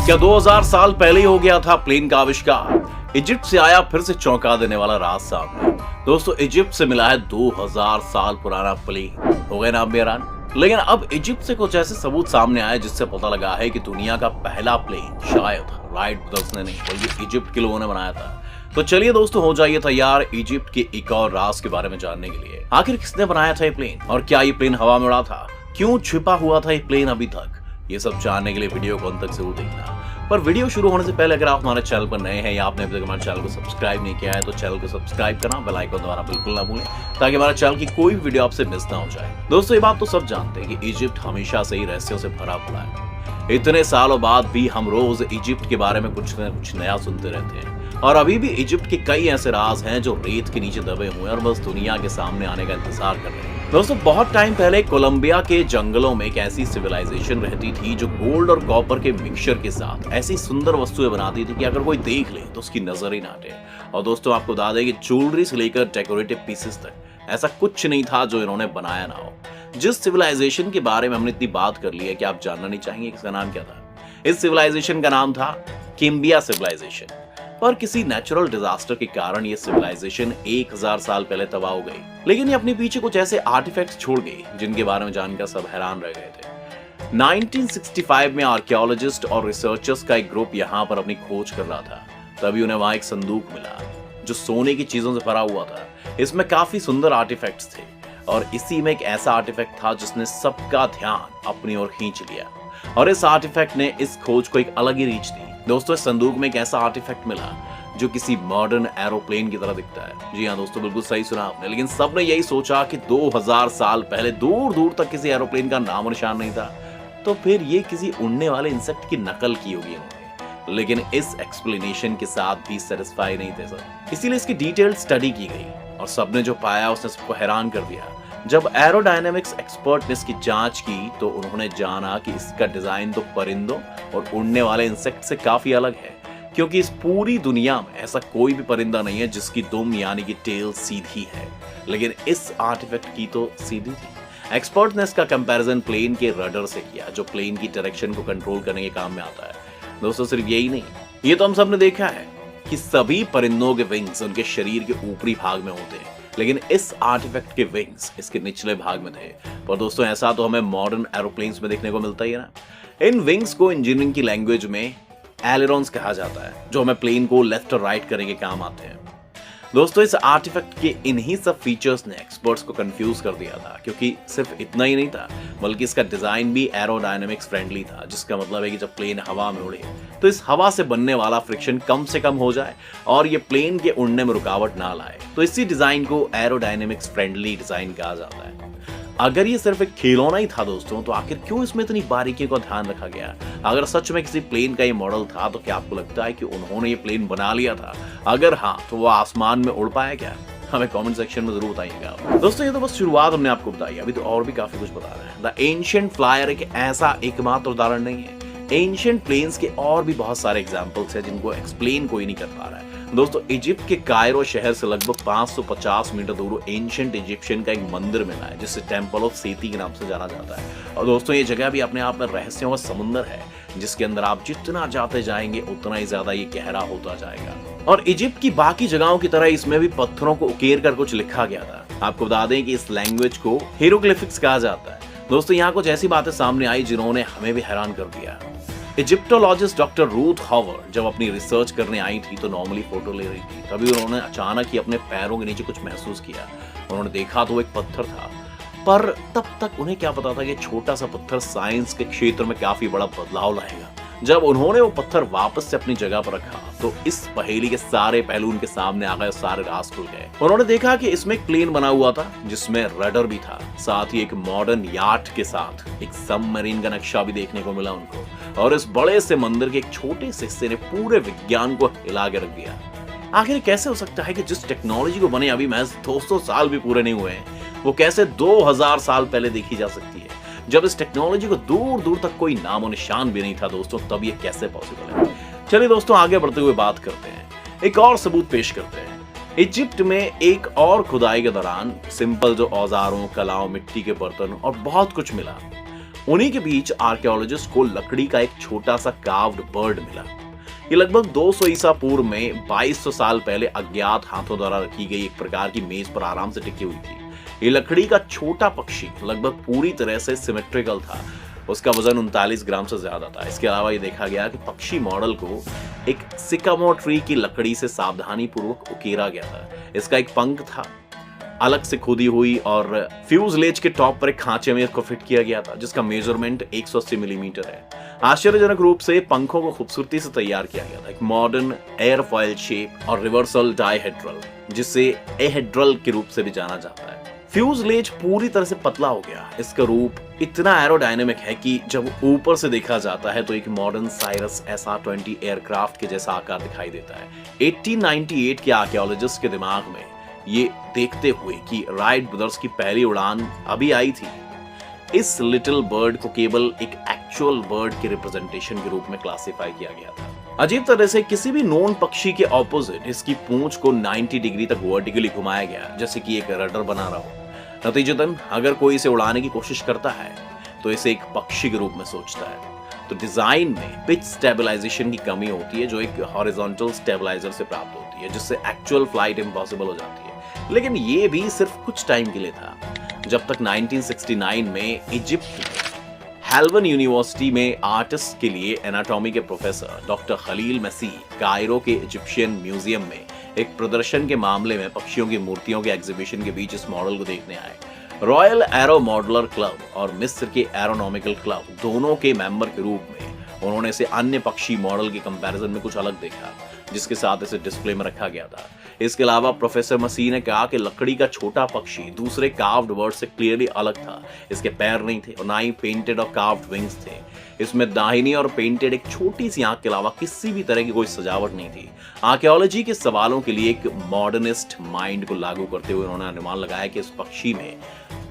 क्या 2000 साल पहले ही हो गया था प्लेन का आविष्कार? इजिप्ट से आया फिर से चौंका देने वाला राज सामने। दोस्तों, इजिप्ट से मिला है 2000 साल पुराना प्लेन। हो गए ना आप हैरान? लेकिन अब इजिप्ट से कुछ ऐसे सबूत सामने आए जिससे पता लगा है कि दुनिया का पहला प्लेन शायद राइट ब्रदर्स ने नहीं बल्कि इजिप्ट के लोगों ने बनाया था। तो चलिए दोस्तों, हो जाइए तैयार इजिप्ट के एक और राज के बारे में जानने के लिए। आखिर किसने बनाया था ये प्लेन और क्या ये प्लेन हवा में उड़ा था? क्यों छिपा हुआ था ये प्लेन अभी तक? ये सब जानने के लिए वीडियो को अंत तक जरूर देखना। पर वीडियो शुरू होने से पहले अगर आप हमारे चैनल पर नए हैं या आपने अभी तक हमारे चैनल को सब्सक्राइब नहीं किया है तो चैनल को सब्सक्राइब करना, बेल आइकन दबाना बिल्कुल ना भूलें ताकि हमारे चैनल की कोई भी वीडियो आपसे मिस ना हो जाए। दोस्तों, ये बात तो सब जानते हैं कि इजिप्ट हमेशा से ही रहस्यों से भरा पड़ा है। इतने सालों बाद भी हम रोज इजिप्ट के बारे में कुछ न कुछ नया सुनते रहते हैं और अभी भी इजिप्ट के कई ऐसे राज हैं जो रेत के नीचे दबे हुए हैं और बस दुनिया के सामने आने का इंतजार कर रहे हैं। दोस्तों, बहुत टाइम पहले कोलंबिया के जंगलों में एक ऐसी सिविलाइजेशन रहती थी जो गोल्ड और कॉपर के मिक्सचर के साथ ऐसी सुंदर वस्तुएं बनाती थी कि अगर कोई देख ले तो उसकी नजर ही ना हटे। और दोस्तों, आपको बता दें कि ज्वेलरी से लेकर डेकोरेटिव पीसेस तक ऐसा कुछ नहीं था जो इन्होंने बनाया ना हो। जिस सिविलाइजेशन के बारे में हमने इतनी बात कर ली है कि आप जानना नहीं चाहेंगे इसका नाम क्या था? इस सिविलाइजेशन का नाम था किम्बिया सिविलाइजेशन। पर किसी नेचुरल डिजास्टर के कारण ये सिविलाइजेशन 1000 साल पहले तबाह हो गई। लेकिन ये अपने पीछे कुछ ऐसे आर्टिफैक्ट्स छोड़ गई जिनके बारे में जानकर सब हैरान रह गए थे। 1965 में आर्कियोलॉजिस्ट और रिसर्चर्स का एक ग्रुप यहाँ पर अपनी खोज कर रहा था। तभी उन्हें वहां एक संदूक मिला जो सोने की चीजों से भरा हुआ था। इसमें काफी सुंदर आर्टिफैक्ट्स थे और इसी में एक ऐसा आर्टिफैक्ट था जिसने सबका ध्यान अपनी ओर खींच लिया और इस आर्टिफैक्ट ने इस खोज को एक अलग ही रीच दी। दोस्तों, इस संदूक में एक ऐसा आर्टिफैक्ट मिला जो किसी मॉडर्न एरोप्लेन की तरह दिखता है। जी हाँ दोस्तों, बिल्कुल सही सुना आपने। लेकिन सबने यही सोचा कि 2000 साल पहले दूर दूर तक किसी एरोप्लेन का नामो निशान नहीं था, तो फिर ये किसी उड़ने वाले इंसेक्ट की नकल की होगी इन्होंने। लेकिन इस एक्सप्लेनेशन के साथ भी सेटिस्फाई नहीं थे सब, इसीलिए इसकी डिटेल स्टडी की गई और सबने जो पाया उसने सबको हैरान कर दिया। जब एरोडायनेमिक्स एक्सपर्ट ने इसकी जांच की तो उन्होंने जाना कि इसका डिजाइन तो परिंदों और उड़ने वाले इंसेक्ट से काफी अलग है, क्योंकि इस पूरी दुनिया में ऐसा कोई भी परिंदा नहीं है जिसकी दुम यानी कि टेल सीधी है, लेकिन इस आर्टिफैक्ट की तो सीधी थी। एक्सपर्ट ने इसका कंपैरिजन प्लेन के रडर से किया जो प्लेन की डायरेक्शन को कंट्रोल करने के काम में आता है। दोस्तों, सिर्फ यही नहीं, ये तो हम सबने देखा है कि सभी परिंदों के विंग्स उनके शरीर के ऊपरी भाग में होते हैं, लेकिन इस आर्टिफैक्ट के विंग्स इसके निचले भाग में थे। पर दोस्तों, ऐसा तो हमें मॉडर्न एरोप्लेन्स में देखने को मिलता ही है ना। इन विंग्स को इंजीनियरिंग की लैंग्वेज में एलेरॉन्स कहा जाता है जो हमें प्लेन को लेफ्ट और राइट करने के काम आते हैं। दोस्तों, इस आर्टिफैक्ट के इन्हीं सब फीचर्स ने एक्सपर्ट्स को कंफ्यूज कर दिया था, क्योंकि सिर्फ इतना ही नहीं था बल्कि इसका डिजाइन भी एरोडायनेमिक्स फ्रेंडली था, जिसका मतलब है कि जब प्लेन हवा में उड़े तो इस हवा से बनने वाला फ्रिक्शन कम से कम हो जाए और ये प्लेन के उड़ने में रुकावट ना लाए। तो इसी डिजाइन को एरोडायनेमिक्स फ्रेंडली डिजाइन कहा जाता है। अगर ये सिर्फ एक खिलौना ही था दोस्तों, तो आखिर क्यों इसमें इतनी बारीकियों का ध्यान रखा गया? अगर सच में किसी प्लेन का ये मॉडल था तो क्या आपको लगता है कि उन्होंने ये प्लेन बना लिया था? अगर हाँ, तो वो आसमान में उड़ पाया क्या? हमें कमेंट सेक्शन में जरूर बताइएगा। दोस्तों, ये तो बस शुरुआत हमने आपको बताई, अभी तो और भी काफी कुछ बता रहे हैं। द एंशिएंट फ्लायर एक ऐसा एकमात्र उदाहरण नहीं है। एंशिएंट प्लेन्स के और भी बहुत सारे एग्जाम्पल्स हैं जिनको एक्सप्लेन कोई नहीं कर पा रहा है। दोस्तों, इजिप्ट के कायरो शहर से लगभग 550 मीटर दूर एंशिएंट इजिप्शियन का एक मंदिर मिला है जिसे टेम्पल ऑफ सेती के नाम से जाना जाता है। और दोस्तों, ये जगह भी अपने आप में रहस्यों का समुंदर है जिसके अंदर आप जितना जाते जाएंगे उतना ही ज्यादा ये गहरा होता जाएगा। और इजिप्ट की बाकी जगहों की तरह इसमें भी पत्थरों को उकेर कर कुछ लिखा गया था। आपको बता दें कि इस लैंग्वेज को हिरोग्लिफिक्स कहा जाता है। दोस्तों, यहाँ कुछ ऐसी बातें सामने आई जिन्होंने हमें भी हैरान कर दिया। इजिप्टोलॉजिस्ट डॉक्टर रूथ हॉवर्ड जब अपनी रिसर्च करने आई थी तो नॉर्मली फोटो ले रही थी, तभी उन्होंने अचानक ही अपने पैरों के नीचे कुछ महसूस किया। उन्होंने देखा तो वो एक पत्थर था, पर तब तक उन्हें क्या पता था कि छोटा सा पत्थर साइंस के क्षेत्र में काफी बड़ा बदलाव लाएगा। जब उन्होंने वो पत्थर वापस से अपनी जगह पर रखा तो इस पहेली के सारे पहलू उनके सामने आ गए, सारे राज खुल गए। उन्होंने देखा कि इसमें एक प्लेन बना हुआ था जिसमें रडर भी था, साथ ही एक मॉडर्न याट के साथ एक सबमरीन का नक्शा भी देखने को मिला उनको। और इस बड़े से मंदिर के एक छोटे से हिस्से ने पूरे विज्ञान को हिला के रख दिया। आखिर कैसे हो सकता है कि जिस टेक्नोलॉजी को बने अभी महज 200 साल भी पूरे नहीं हुए हैं, वो कैसे 2000 साल पहले देखी जा सकती है? जब इस टेक्नोलॉजी को दूर दूर तक कोई नामो निशान भी नहीं था दोस्तों, तब ये कैसे पॉसिबल है? चलिए दोस्तों, आगे बढ़ते हुए बात करते हैं, एक और सबूत पेश करते हैं। इजिप्ट में एक और खुदाई के दौरान सिंपल जो औजारों, कलाओं, मिट्टी के बर्तन और बहुत कुछ मिला। उन्हीं के बीच आर्कियोलॉजिस्ट को लकड़ी का एक छोटा सा कार्व्ड बर्ड मिला। ये लगभग 200 ईसा पूर्व में 2200 साल पहले अज्ञात हाथों द्वारा रखी गई एक प्रकार की मेज पर आराम से टिकी हुई थी। ये लकड़ी का छोटा पक्षी लगभग पूरी तरह से सिमेट्रिकल था। उसका वजन 39 ग्राम से ज्यादा था। इसके अलावा ये देखा गया कि पक्षी मॉडल को एक सिकामोर ट्री की लकड़ी से सावधानी पूर्वक उकेरा गया था। इसका एक पंख था अलग से खुदी हुई और फ्यूजलेज के टॉप पर एक खांचे में इसको फिट किया गया था जिसका मेजरमेंट 180 मिलीमीटर है। आश्चर्यजनक रूप से पंखों को खूबसूरती से तैयार किया गया था, एक मॉडर्न एयरफॉयल शेप और रिवर्सल डाइहेड्रल, जिसे एहेड्रल के रूप से भी जाना जाता है। फ्यूजलेज पूरी तरह से पतला हो गया। इसका रूप इतना एरोडायनेमिक है कि जब ऊपर से देखा जाता है तो एक मॉडर्न साइरस SR-20 एयरक्राफ्ट के जैसा आकार दिखाई देता है। 1898 के आर्कियोलॉजिस्ट के दिमाग में ये देखते हुए कि राइट ब्रदर्स की पहली उड़ान अभी आई थी, इस लिटिल बर्ड को केवल एक एक्चुअल बर्ड के रिप्रेजेंटेशन के रूप में क्लासिफाई किया गया था। अजीब तरह से किसी भी नोन पक्षी के ऑपोजिट इसकी पूंछ को 90 डिग्री तक वर्टिकली घुमाया गया, जैसे कि एक रडर बना रहा हो। नतीजतन अगर कोई इसे उड़ाने की कोशिश करता है तो इसे एक पक्षी के रूप में सोचता है। तो डिजाइन में पिच स्टेबलाइजेशन की कमी होती है जो एक हॉरिजॉन्टल स्टेबलाइजर से प्राप्त होती है, जिससे एक्चुअल फ्लाइट इम्पॉसिबल हो जाती है। लेकिन ये भी सिर्फ कुछ टाइम के लिए था, जब तक 1969 में इजिप्ट हेल्वन यूनिवर्सिटी में आर्टिस्ट के लिए एनाटॉमी के प्रोफेसर डॉक्टर खलील मसीह कायरो के इजिप्शियन म्यूजियम में एक प्रदर्शन के मामले में पक्षियों की मूर्तियों के एग्जीबिशन के बीच इस मॉडल को देखने आए। रॉयल एरो मॉडलर क्लब और मिस्र के एरोनॉमिकल क्लब दोनों के मेंबर के रूप में उन्होंने इसे अन्य पक्षी मॉडल के कंपैरिजन में कुछ अलग देखा, जिसके साथ इसे डिस्प्ले में रखा गया था। इसके अलावा प्रोफेसर मसीह ने कहा कि लकड़ी का छोटा पक्षी दूसरे कार्व्ड बर्ड से क्लियरली अलग था। इसके पैर नहीं थे और ना ही पेंटेड और कार्व्ड विंग्स थे। इसमें दाहिनी और पेंटेड एक छोटी सी आंख के अलावा किसी भी तरह की कोई सजावट नहीं थी। आर्कियोलॉजी के सवालों के लिए एक मॉडर्निस्ट माइंड को लागू करते हुए उन्होंने अनुमान लगाया कि इस पक्षी में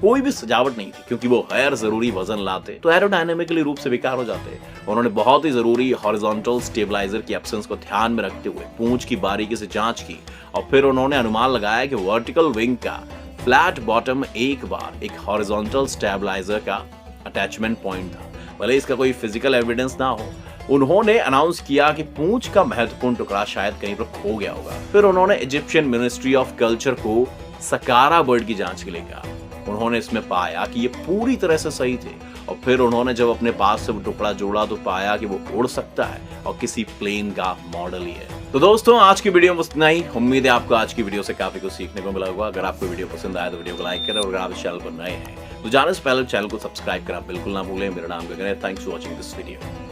कोई भी सजावट नहीं थी, क्योंकि वो गैर जरूरी वजन लाते तो एरोडायनेमिकली रूप से बेकार हो जाते। उन्होंने बहुत ही जरूरी हॉरिजॉन्टल स्टेबलाइजर की एब्सेंस को ध्यान में रखते हुए पूंछ की बारीकी से जांच की और फिर उन्होंने अनुमान लगाया कि वर्टिकल विंग का फ्लैट बॉटम एक बार एक हॉरिजॉन्टल स्टेबलाइजर का अटैचमेंट पॉइंट था। भले इसका कोई फिजिकल एविडेंस ना हो, उन्होंने अनाउंस किया कि पूंछ का महत्वपूर्ण टुकड़ा शायद कहीं पर खो गया होगा। फिर उन्होंने इजिप्शियन मिनिस्ट्री ऑफ कल्चर को सकारा बर्ड की जांच के लिए कहा। उन्होंने इसमें पाया कि ये पूरी तरह से सही थे और फिर उन्होंने जब अपने पास से वो टुकड़ा जोड़ा तो पाया कि वो उड़ सकता है और किसी प्लेन का मॉडल ही है। तो दोस्तों, आज की वीडियो में बस इतना ही। उम्मीद है आपको आज की वीडियो से काफी कुछ सीखने को मिला होगा। अगर आपको वीडियो पसंद आया तो वीडियो को लाइक करें और अगर आप इस चैनल पर नए हैं तो जाने से पहले चैनल को सब्सक्राइब करना बिल्कुल ना भूलें। मेरा नाम गगन है। Thanks for watching this video.